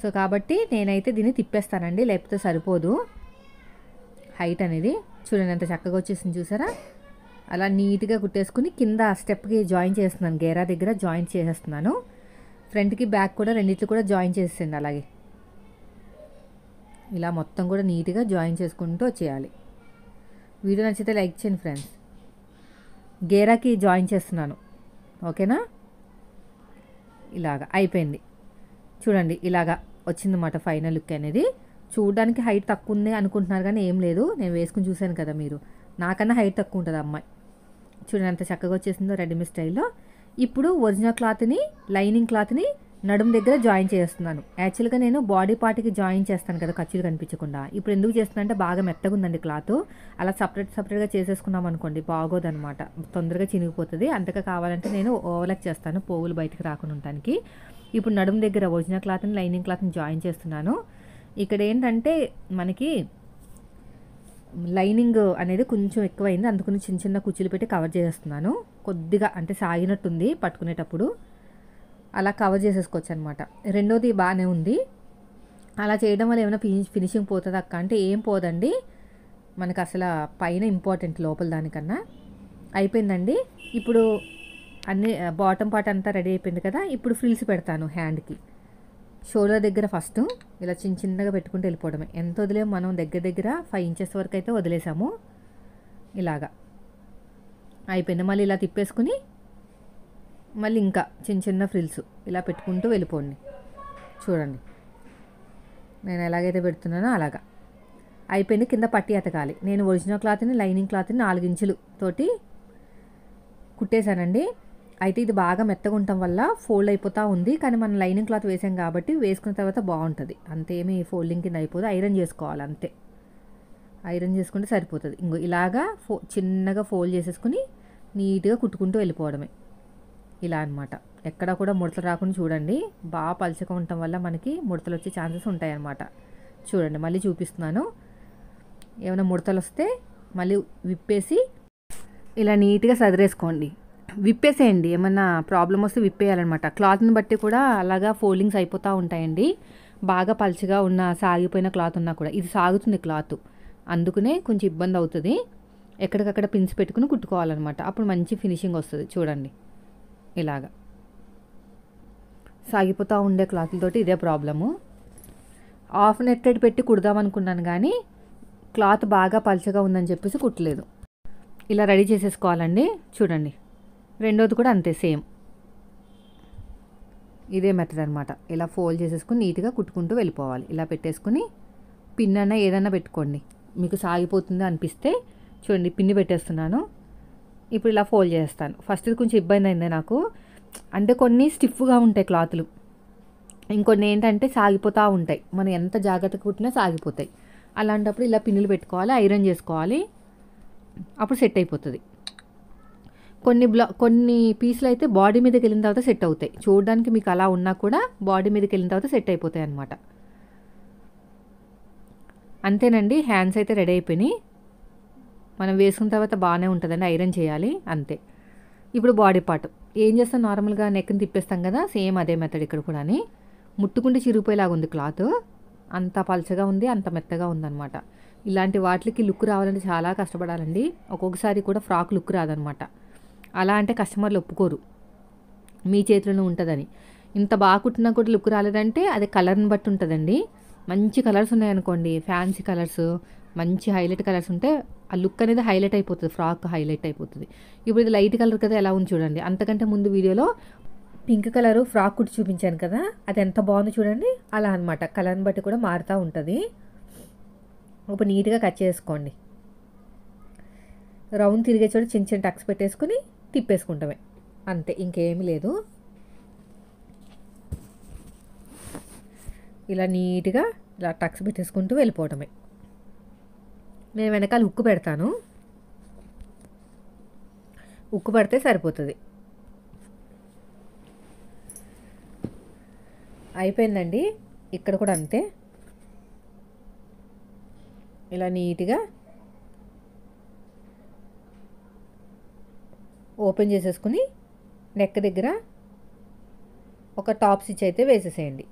సో కాబట్టి నేనైతే దీన్ని తిప్పేస్తానండి, లేకపోతే సరిపోదు హైట్ అనేది. చూడండి ఎంత చక్కగా వచ్చేసింది, చూసారా? అలా నీట్గా కుట్టేసుకుని కింద స్టెప్కి జాయిన్ చేస్తున్నాను, గేరా దగ్గర జాయిన్ చేసేస్తున్నాను. ఫ్రంట్కి బ్యాక్ కూడా రెండిట్లు కూడా జాయిన్ చేసేయండి అలాగే. ఇలా మొత్తం కూడా నీట్గా జాయిన్ చేసుకుంటూ వచ్చేయాలి. వీడియో నచ్చితే లైక్ చేయండి ఫ్రెండ్స్. గేరాకి జాయిన్ చేస్తున్నాను, ఓకేనా? ఇలాగా అయిపోయింది చూడండి, ఇలాగా వచ్చిందన్నమాట ఫైనల్ లుక్ అనేది. చూడడానికి హైట్ తక్కువ ఉంది అనుకుంటున్నారు కానీ ఏం లేదు, నేను వేసుకుని చూశాను కదా మీరు, నాకన్నా హైట్ తక్కువ ఉంటుంది అమ్మాయి. చూడండి ఎంత చక్కగా వచ్చేసిందో రెడీమేడ్ స్టైల్లో. ఇప్పుడు ఒరిజినల్ క్లాత్ని, లైనింగ్ క్లాత్ని నడుము దగ్గర జాయిన్ చేస్తున్నాను. యాక్చువల్గా నేను బాడీ పార్ట్కి జాయిన్ చేస్తాను కదా ఖర్చులు కనిపించకుండా. ఇప్పుడు ఎందుకు చేస్తున్నా అంటే బాగా మెత్తగా ఉందండి క్లాత్, అలా సపరేట్గా చేసేసుకున్నాం అనుకోండి బాగోదన్నమాట, తొందరగా చినిగిపోతుంది. అంతగా కావాలంటే నేను ఓవర్లాక్ చేస్తాను పోగులు బయటకు రాకుండా ఉండటానికి. ఇప్పుడు నడుము దగ్గర ఒరిజినల్ క్లాత్ని, లైనింగ్ క్లాత్ని జాయిన్ చేస్తున్నాను. ఇక్కడ ఏంటంటే మనకి లైనింగ్ అనేది కొంచెం ఎక్కువైంది, అందుకని చిన్న చిన్న కుచ్చులు పెట్టి కవర్ చేస్తున్నాను. కొద్దిగా అంటే సాగినట్టుంది పట్టుకునేటప్పుడు, అలా కవర్ చేసేసుకోవచ్చు అనమాట. రెండోది బాగానే ఉంది. అలా చేయడం వల్ల ఏమైనా ఫినిషింగ్ పోతుంది అక్క అంటే ఏం పోదండి, మనకు అసలు పైన ఇంపార్టెంట్ లోపల దానికన్నా. అయిపోయిందండి. ఇప్పుడు అన్ని బాటమ్ పార్ట్ అంతా రెడీ అయిపోయింది కదా. ఇప్పుడు ఫ్రిల్స్ పెడతాను హ్యాండ్కి, షోల్డర్ దగ్గర ఫస్ట్ ఇలా చిన్నగా పెట్టుకుంటూ వెళ్ళిపోవడమే. ఎంత వదిలేము మనం, దగ్గర 5 ఇంచెస్ వరకు అయితే వదిలేసాము. ఇలాగా అయిపోయింది. మళ్ళీ ఇలా తిప్పేసుకుని మళ్ళీ ఇంకా చిన్న ఫ్రిల్స్ ఇలా పెట్టుకుంటూ వెళ్ళిపోండి. చూడండి నేను ఎలాగైతే పెడుతున్నానో అలాగా అయిపోయింది. కింద పట్టి ఎతకాలి. నేను ఒరిజినల్ క్లాత్ని, లైనింగ్ క్లాత్ని 4 ఇంచులు తోటి కుట్టేశానండి. అయితే ఇది బాగా మెత్తగా ఉండటం వల్ల ఫోల్డ్ అయిపోతూ ఉంది, కానీ మనం లైనింగ్ క్లాత్ వేసాం కాబట్టి వేసుకున్న తర్వాత బాగుంటుంది. అంతేమీ ఫోల్డింగ్ కింద అయిపోదు, ఐరన్ చేసుకోవాలి అంతే. ఐరన్ చేసుకుంటే సరిపోతుంది. ఇంకో ఇలాగా చిన్నగా ఫోల్డ్ చేసేసుకుని నీట్గా కుట్టుకుంటూ వెళ్ళిపోవడమే. ఇలా అనమాట. ఎక్కడ కూడా ముడతలు రాకుండా చూడండి. బాగా పలుచగా ఉండటం వల్ల మనకి ముడతలు వచ్చే ఛాన్సెస్ ఉంటాయన్నమాట. చూడండి మళ్ళీ చూపిస్తున్నాను. ఏమైనా ముడతలు వస్తే మళ్ళీ విప్పేసి ఇలా నీట్గా సదిరేసుకోండి. విప్పేసేయండి, ఏమన్నా ప్రాబ్లం వస్తే విప్పేయాలన్నమాట. క్లాత్ని బట్టి కూడా అలాగా ఫోల్డింగ్స్ అయిపోతూ ఉంటాయండి. బాగా పలుచగా ఉన్న సాగిపోయిన క్లాత్ ఉన్నా కూడా, ఇది సాగుతుంది క్లాత్, అందుకనే కొంచెం ఇబ్బంది అవుతుంది. ఎక్కడికక్కడ పిన్స్ పెట్టుకుని కుట్టుకోవాలన్నమాట, అప్పుడు మంచి ఫినిషింగ్ వస్తుంది. చూడండి ఇలాగా సాగిపోతూ ఉండే క్లాత్లతోటి ఇదే ప్రాబ్లము. హాఫ్ నెట్టెడ్ పెట్టి కుడదామనుకున్నాను కానీ క్లాత్ బాగా పలుచగా ఉందని చెప్పేసి కుట్టలేదు. ఇలా రెడీ చేసేసుకోవాలండి. చూడండి రెండోది కూడా అంతే, సేమ్ ఇదే మెథడ్ అనమాట. ఇలా ఫోల్డ్ చేసేసుకుని నీట్గా కుట్టుకుంటూ వెళ్ళిపోవాలి. ఇలా పెట్టేసుకుని పిన్ అన్న ఏదన్నా పెట్టుకోండి, మీకు సాగిపోతుంది అనిపిస్తే. చూడండి పిన్ని పెట్టేస్తున్నాను. ఇప్పుడు ఇలా ఫోల్డ్ చేస్తాను. ఫస్ట్ కొంచెం ఇబ్బంది అయింది నాకు, అంటే కొన్ని స్టిఫ్గా ఉంటాయి క్లాతులు, ఇంకొన్ని ఏంటంటే సాగిపోతూ ఉంటాయి. మనం ఎంత జాగ్రత్తగా కుట్టినా సాగిపోతాయి. అలాంటప్పుడు ఇలా పిన్నులు పెట్టుకోవాలి, ఐరన్ చేసుకోవాలి, అప్పుడు సెట్ అయిపోతుంది. కొన్ని పీసులు అయితే బాడీ మీదకి వెళ్ళిన తర్వాత సెట్ అవుతాయి. చూడడానికి మీకు అలా ఉన్నా కూడా బాడీ మీదకి వెళ్ళిన తర్వాత సెట్ అయిపోతాయి అన్నమాట. అంతేనండి, హ్యాండ్స్ అయితే రెడీ అయిపోయినాయి. మనం వేసుకున్న తర్వాత బాగానే ఉంటుందండి, ఐరన్ చేయాలి అంతే. ఇప్పుడు బాడీ పార్ట్ ఏం చేస్తాం, నార్మల్గా నెక్ని తిప్పేస్తాం కదా, సేమ్ అదే మెథడ్ ఇక్కడ కూడా. ముట్టుకుంటే చిరిగిపోయేలాగా ఉంది క్లాత్, అంత పలచగా ఉంది, అంత మెత్తగా ఉందన్నమాట. ఇలాంటి వాటికి లుక్ రావాలంటే చాలా కష్టపడాలండి. ఒక్కొక్కసారి కూడా ఫ్రాక్ లుక్ రాదనమాట. అలా అంటే కస్టమర్లు ఒప్పుకోరు, మీ చేతిలోనే ఉంటుందని. ఇంత బాగా కుట్టినా కూడా లుక్ రాలేదంటే అది కలర్ని బట్టి ఉంటుందండి. మంచి కలర్స్ ఉన్నాయనుకోండి, ఫ్యాన్సీ కలర్స్, మంచి హైలైట్ కలర్స్ ఉంటే ఆ లుక్ అనేది హైలైట్ అయిపోతుంది, ఫ్రాక్ హైలైట్ అయిపోతుంది. ఇప్పుడు ఇది లైట్ కలర్ కదా, ఎలా ఉంది చూడండి. అంతకంటే ముందు వీడియోలో పింక్ కలరు ఫ్రాక్ కుట్టి చూపించాను కదా, అది ఎంత బాగుంది చూడండి. అలా అనమాట, కలర్ని బట్టి కూడా మారుతూ ఉంటుంది. ఇప్పుడు నీట్గా కట్ చేసుకోండి. రౌండ్ తిరిగే చోట చిన్న టక్స్ పెట్టేసుకుని తిప్పేసుకుంటామే అంతే, ఇంకేమీ లేదు. ఇలా నీట్గా ఇలా టక్స్ పెట్టేసుకుంటూ వెళ్ళిపోవటమే. నేను వెనకాల ఉక్కు పెడతాను, ఉక్కు పడితే సరిపోతుంది. అయిపోయిందండి. ఇక్కడ కూడా అంతే, ఇలా నీట్గా ఓపెన్ చేసేసుకుని నెక్ దగ్గర ఒక టాప్ స్టిచ్ అయితే వేసేసేయండి.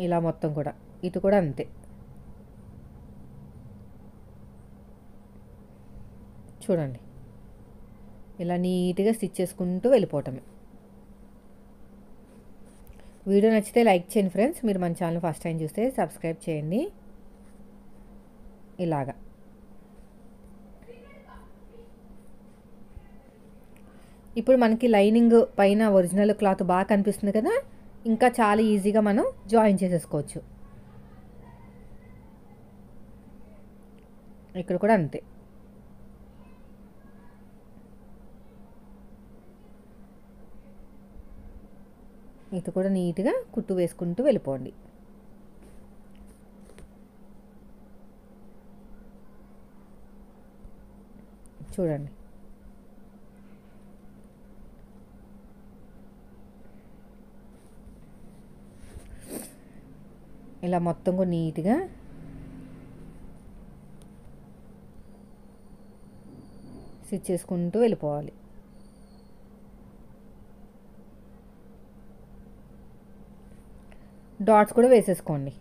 ఇలా మొత్తం కూడా, ఇటు కూడా అంతే. చూడండి ఇలా నీట్గా స్టిచ్ చేసుకుంటూ వెళ్ళిపోవటమే. వీడియో నచ్చితే లైక్ చేయండి ఫ్రెండ్స్. మీరు మన ఛానల్ ఫస్ట్ టైం చూస్తే సబ్స్క్రైబ్ చేయండి. ఇలాగా ఇప్పుడు మనకి లైనింగ్ పైన ఒరిజినల్ క్లాత్ బాగా కనిపిస్తుంది కదా, ఇంకా చాలా ఈజీగా మనం జాయిన్ చేసేసుకోవచ్చు. ఇక్కడ కూడా అంతే. ఇది కూడా నీట్గా కుట్టు వేసుకుంటూ వెళ్ళిపోండి. చూడండి, ఇలా మొత్తం కూడా నీట్గా స్టిచ్ చేసుకుంటూ వెళ్ళిపోవాలి. డాట్స్ కూడా వేసేసుకోండి.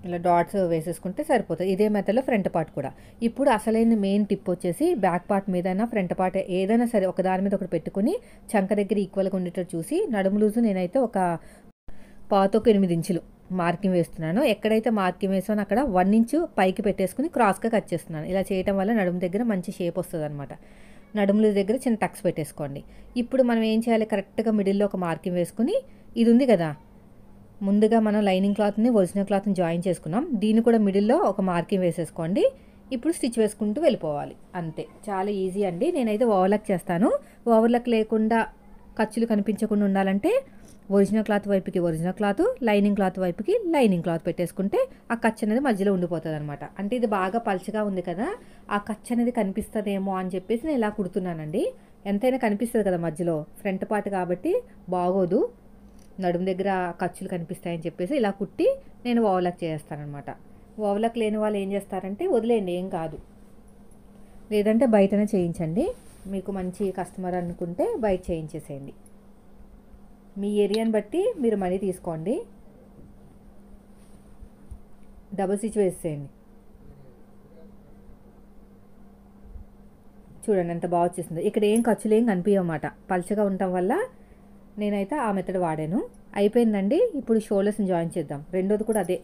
ఇలా డాట్స్ వేసేసుకుంటే సరిపోతుంది. ఇదే మెథడ్లో ఫ్రంట్ పార్ట్ కూడా. ఇప్పుడు అసలైన మెయిన్ టిప్ వచ్చేసి బ్యాక్ పార్ట్ మీదైనా ఫ్రంట్ పార్ట్ ఏదైనా సరే ఒక దాని మీద ఒకటి పెట్టుకుని చంక దగ్గర ఈక్వల్గా ఉండేటట్టు చూసి నడుము లూజు నేనైతే ఒక 8 ఇంచులు మార్కింగ్ వేస్తున్నాను. ఎక్కడైతే మార్కింగ్ వేసానో అక్కడ 1 ఇంచు పైకి పెట్టేసుకుని క్రాస్గా కట్ చేస్తున్నాను. ఇలా చేయడం వల్ల నడుము దగ్గర మంచి షేప్ వస్తుంది అనమాట. నడుముల దగ్గర చిన్న టక్స్ పెట్టేసుకోండి. ఇప్పుడు మనం ఏం చేయాలి, కరెక్ట్గా మిడిల్లో ఒక మార్కింగ్ వేసుకుని, ఇది ఉంది కదా ముందుగా మనం లైనింగ్ క్లాత్ని ఒరిజినల్ క్లాత్ని జాయిన్ చేసుకున్నాం, దీన్ని కూడా మిడిల్లో ఒక మార్కింగ్ వేసేసుకోండి. ఇప్పుడు స్టిచ్ వేసుకుంటూ వెళ్ళిపోవాలి. అంతే, చాలా ఈజీ అండి. నేనైతే ఓవర్లాక్ చేస్తాను. ఓవర్లాక్ లేకుండా ఖర్చులు కనిపించకుండా ఉండాలంటే ఒరిజినల్ క్లాత్ వైపుకి ఒరిజినల్ క్లాత్, లైనింగ్ క్లాత్ వైపుకి లైనింగ్ క్లాత్ పెట్టేసుకుంటే ఆ ఖర్చు అనేది మధ్యలో ఉండిపోతుంది అనమాట. అంటే ఇది బాగా పలుచగా ఉంది కదా, ఆ ఖర్చు అనేది కనిపిస్తుందేమో అని చెప్పేసి నేను ఇలా కుడుతున్నానండి. ఎంతైనా కనిపిస్తుంది కదా మధ్యలో, ఫ్రంట్ పార్ట్ కాబట్టి బాగోదు, నడుము దగ్గర ఖర్చులు కనిపిస్తాయని చెప్పేసి ఇలా కుట్టి నేను ఓవర్లాక్ చేస్తానమాట. ఓవర్లాక్ లేని వాళ్ళు ఏం చేస్తారంటే వదిలేయండి, ఏం కాదు, లేదంటే బయటనే చేయించండి. మీకు మంచి కస్టమర్ అనుకుంటే బయట చేయించేసేయండి. మీ ఏరియాని బట్టి మీరు మనీ తీసుకోండి. డబుల్ స్టిచ్ వేసేయండి. చూడండి ఎంత బాగా వచ్చేసింది. ఇక్కడ ఏం ఖర్చులు ఏం కనిపించమాట, పలుచగా ఉండటం వల్ల నేనైతే ఆ మెథడ్ వాడాను. అయిపోయిందండి. ఇప్పుడు షోల్డర్స్ని జాయిన్ చేద్దాం. రెండోది కూడా అదే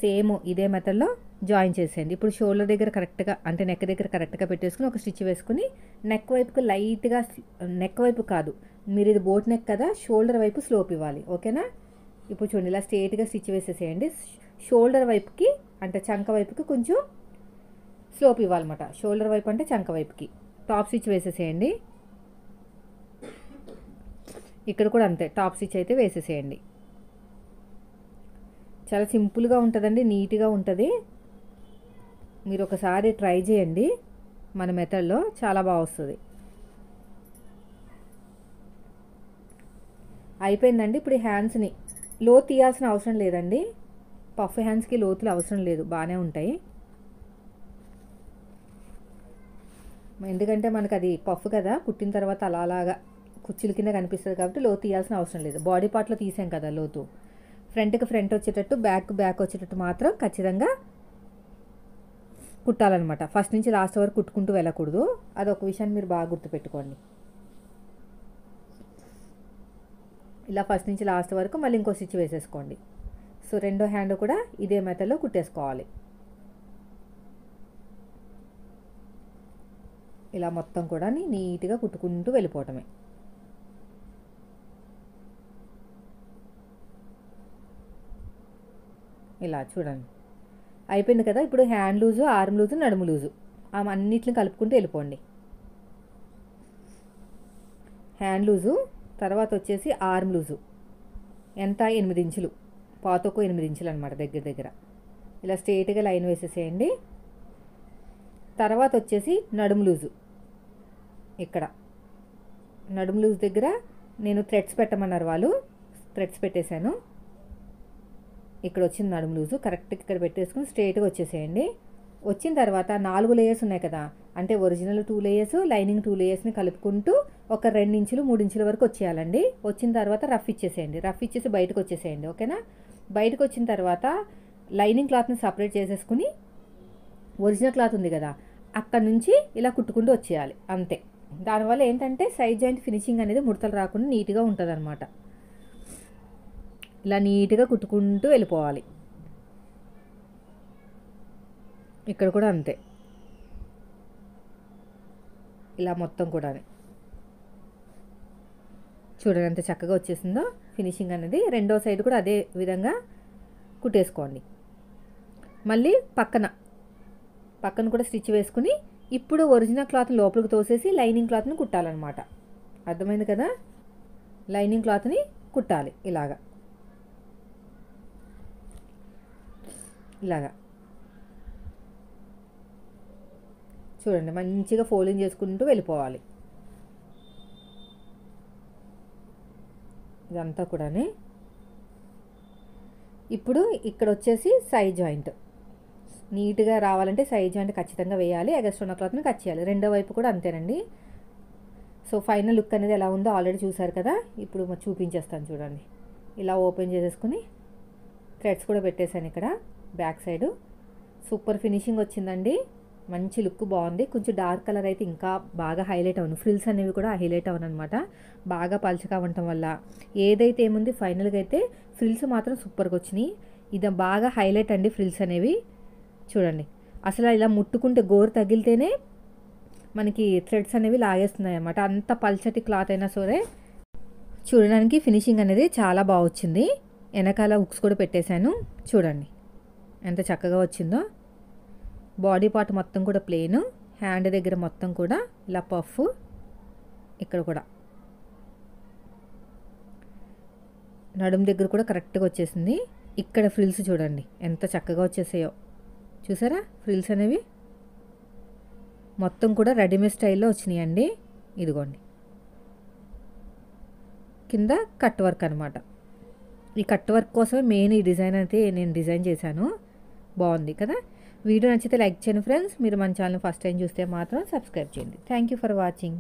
సేమ్ ఇదే మెథడ్లో జాయిన్ చేసేయండి. ఇప్పుడు షోల్డర్ దగ్గర కరెక్ట్గా అంటే నెక్ దగ్గర కరెక్ట్గా పెట్టేసుకుని ఒక స్టిచ్ వేసుకుని నెక్ వైపుకి లైట్గా, నెక్ వైపు కాదు, మీరు ఇది బోట్ నెక్ కదా, షోల్డర్ వైపు స్లోప్ ఇవ్వాలి. ఓకేనా? ఇప్పుడు చూడండి ఇలా స్ట్రేట్గా స్టిచ్ వేసేసేయండి. షోల్డర్ వైపుకి అంటే చంక వైపుకి కొంచెం స్లోప్ ఇవ్వాలన్నమాట. షోల్డర్ వైపు అంటే చంక వైపుకి టాప్ స్టిచ్ వేసేసేయండి. ఇక్కడ కూడా అంతే, టాప్ స్టిచ్ అయితే వేసేసేయండి. చాలా సింపుల్గా ఉంటుందండి, నీట్గా ఉంటుంది. మీరు ఒకసారి ట్రై చేయండి, మన మెథడ్లో చాలా బాగా వస్తుంది. అయిపోయిందండి. ఇప్పుడు ఈ హ్యాండ్స్ని లోతు తీయాల్సిన అవసరం లేదండి. పఫ్ హ్యాండ్స్కి లోతులు అవసరం లేదు, బాగానే ఉంటాయి. ఎందుకంటే మనకు అది పఫ్ కదా, కుట్టిన తర్వాత అలాగా కుచ్చుల కింద కనిపిస్తుంది కాబట్టి లోతు తీయాల్సిన అవసరం లేదు. బాడీ పార్ట్లో తీసాం కదా లోతు, ఫ్రంట్కి ఫ్రంట్ వచ్చేటట్టు బ్యాక్ వచ్చేటట్టు మాత్రం ఖచ్చితంగా కుట్టాలన్నమాట. ఫస్ట్ నుంచి లాస్ట్ వరకు కుట్టుకుంటూ వెళ్ళకూడదు. అదొక విషయాన్ని మీరు బాగా గుర్తుపెట్టుకోండి. ఇలా ఫస్ట్ నుంచి లాస్ట్ వరకు మళ్ళీ ఇంకో స్టిచ్ వేసేసుకోండి. సో రెండో హ్యాండ్ కూడా ఇదే మెథడ్లో కుట్టేసుకోవాలి. ఇలా మొత్తం కూడా నీట్గా కుట్టుకుంటూ వెళ్ళిపోవటమే. ఇలా చూడండి, అయిపోయింది కదా. ఇప్పుడు హ్యాండ్ లూజు, ఆర్మ్ లూజు, నడుము లూజు అన్నిటిని కలుపుకుంటూ వెళ్ళిపోండి. హ్యాండ్ లూజు, తర్వాత వచ్చేసి ఆర్మ్ లూజు ఎంత 8 ఇంచులు, పాతకు 8 ఇంచులు అనమాట దగ్గర. ఇలా స్ట్రైట్గా లైన్ వేసేసేయండి. తర్వాత వచ్చేసి నడుము లూజు, ఇక్కడ నడుము లూజు దగ్గర నేను థ్రెడ్స్ పెట్టమన్నారు వాళ్ళు, థ్రెడ్స్ పెట్టేశాను. ఇక్కడ వచ్చింది నడుము లూజు, కరెక్ట్గా ఇక్కడ పెట్టేసుకుని స్ట్రైట్గా వచ్చేసేయండి. వచ్చిన తర్వాత 4 లేయర్స్ ఉన్నాయి కదా, అంటే ఒరిజినల్ 2 లేయర్స్, లైనింగ్ 2 లేయర్స్ని కలుపుకుంటూ ఒక 2 ఇంచులు 3 ఇంచుల వరకు వచ్చేయాలండి. వచ్చిన తర్వాత రఫ్ ఇచ్చేసేయండి. రఫ్ ఇచ్చేసి బయటకు వచ్చేసేయండి. ఓకేనా? బయటకు వచ్చిన తర్వాత లైనింగ్ క్లాత్ని సపరేట్ చేసేసుకుని ఒరిజినల్ క్లాత్ ఉంది కదా అక్కడ నుంచి ఇలా కుట్టుకుంటూ వచ్చేయాలి. అంతే. దానివల్ల ఏంటంటే సైడ్ జాయింట్ ఫినిషింగ్ అనేది ముడతలు రాకుండా నీట్గా ఉంటుంది అనమాట. ఇలా నీట్గా కుట్టుకుంటూ వెళ్ళిపోవాలి. ఇక్కడ కూడా అంతే, ఇలా మొత్తం కూడా చూడండి ఎంత చక్కగా వచ్చేసిందో ఫినిషింగ్ అనేది. రెండో సైడ్ కూడా అదే విధంగా కుట్టేసుకోండి. మళ్ళీ పక్కన కూడా స్టిచ్ వేసుకుని ఇప్పుడు ఒరిజినల్ క్లాత్ లోపలికి తోసేసి లైనింగ్ క్లాత్ని కుట్టాలన్నమాట. అర్థమైంది కదా? లైనింగ్ క్లాత్ని కుట్టాలి ఇలాగా చూడండి, మంచిగా ఫోల్డింగ్ చేసుకుంటూ వెళ్ళిపోవాలి ఇదంతా కూడా. ఇప్పుడు ఇక్కడ వచ్చేసి సైడ్ జాయింట్ నీట్గా రావాలంటే సైడ్ జాయింట్ ఖచ్చితంగా వేయాలి. ఎగస్ట్రా ఉన్న క్లాత్ని కట్ చేయాలి. రెండో వైపు కూడా అంతేనండి. సో ఫైనల్ లుక్ అనేది ఎలా ఉందో ఆల్రెడీ చూసారు కదా. ఇప్పుడు చూపించేస్తాను చూడండి. ఇలా ఓపెన్ చేసేసుకుని థ్రెడ్స్ కూడా పెట్టేశాను ఇక్కడ బ్యాక్ సైడ్. సూపర్ ఫినిషింగ్ వచ్చిందండి. మంచి లుక్ బాగుంది. కొంచెం డార్క్ కలర్ అయితే ఇంకా బాగా హైలైట్ అవును. ఫ్రిల్స్ అనేవి కూడా హైలైట్ అవును అనమాట. బాగా పలుచగా ఉండటం వల్ల ఏదైతే ఏముంది ఫైనల్గా అయితే ఫ్రిల్స్ మాత్రం సూపర్గా వచ్చినాయి. ఇది బాగా హైలైట్ అండి ఫ్రిల్స్ అనేవి. చూడండి, అసలు ఇలా ముట్టుకుంటే గోరు తగిలితేనే మనకి థ్రెడ్స్ అనేవి లాగేస్తున్నాయి అన్నమాట. అంత పల్చటి క్లాత్ అయినా సరే చూడడానికి ఫినిషింగ్ అనేది చాలా బాగా వచ్చింది. వెనకాల హుక్స్ కూడా పెట్టేశాను. చూడండి ఎంత చక్కగా వచ్చిందో. బాడీ పార్ట్ మొత్తం కూడా ప్లెయిన్, హ్యాండ్ దగ్గర మొత్తం కూడా ఇలా పఫ్, ఇక్కడ కూడా నడుము దగ్గర కూడా కరెక్ట్గా వచ్చేసింది. ఇక్కడ ఫ్రిల్స్ చూడండి ఎంత చక్కగా వచ్చేసాయో. చూసారా ఫ్రిల్స్ అనేవి మొత్తం కూడా రెడీమేడ్ స్టైల్లో వచ్చినాయండి. ఇదిగోండి కింద కట్ వర్క్ అనమాట. ఈ కట్ వర్క్ కోసమే మెయిన్ ఈ డిజైన్ అయితే నేను డిజైన్ చేశాను. బాగుంది కదా. వీడియో నచ్చితే లైక్ చేయండి ఫ్రెండ్స్. మీరు మన ఛానల్ ఫస్ట్ టైం చూస్తే మాత్రం సబ్స్క్రైబ్ చేయండి. Thank you for watching.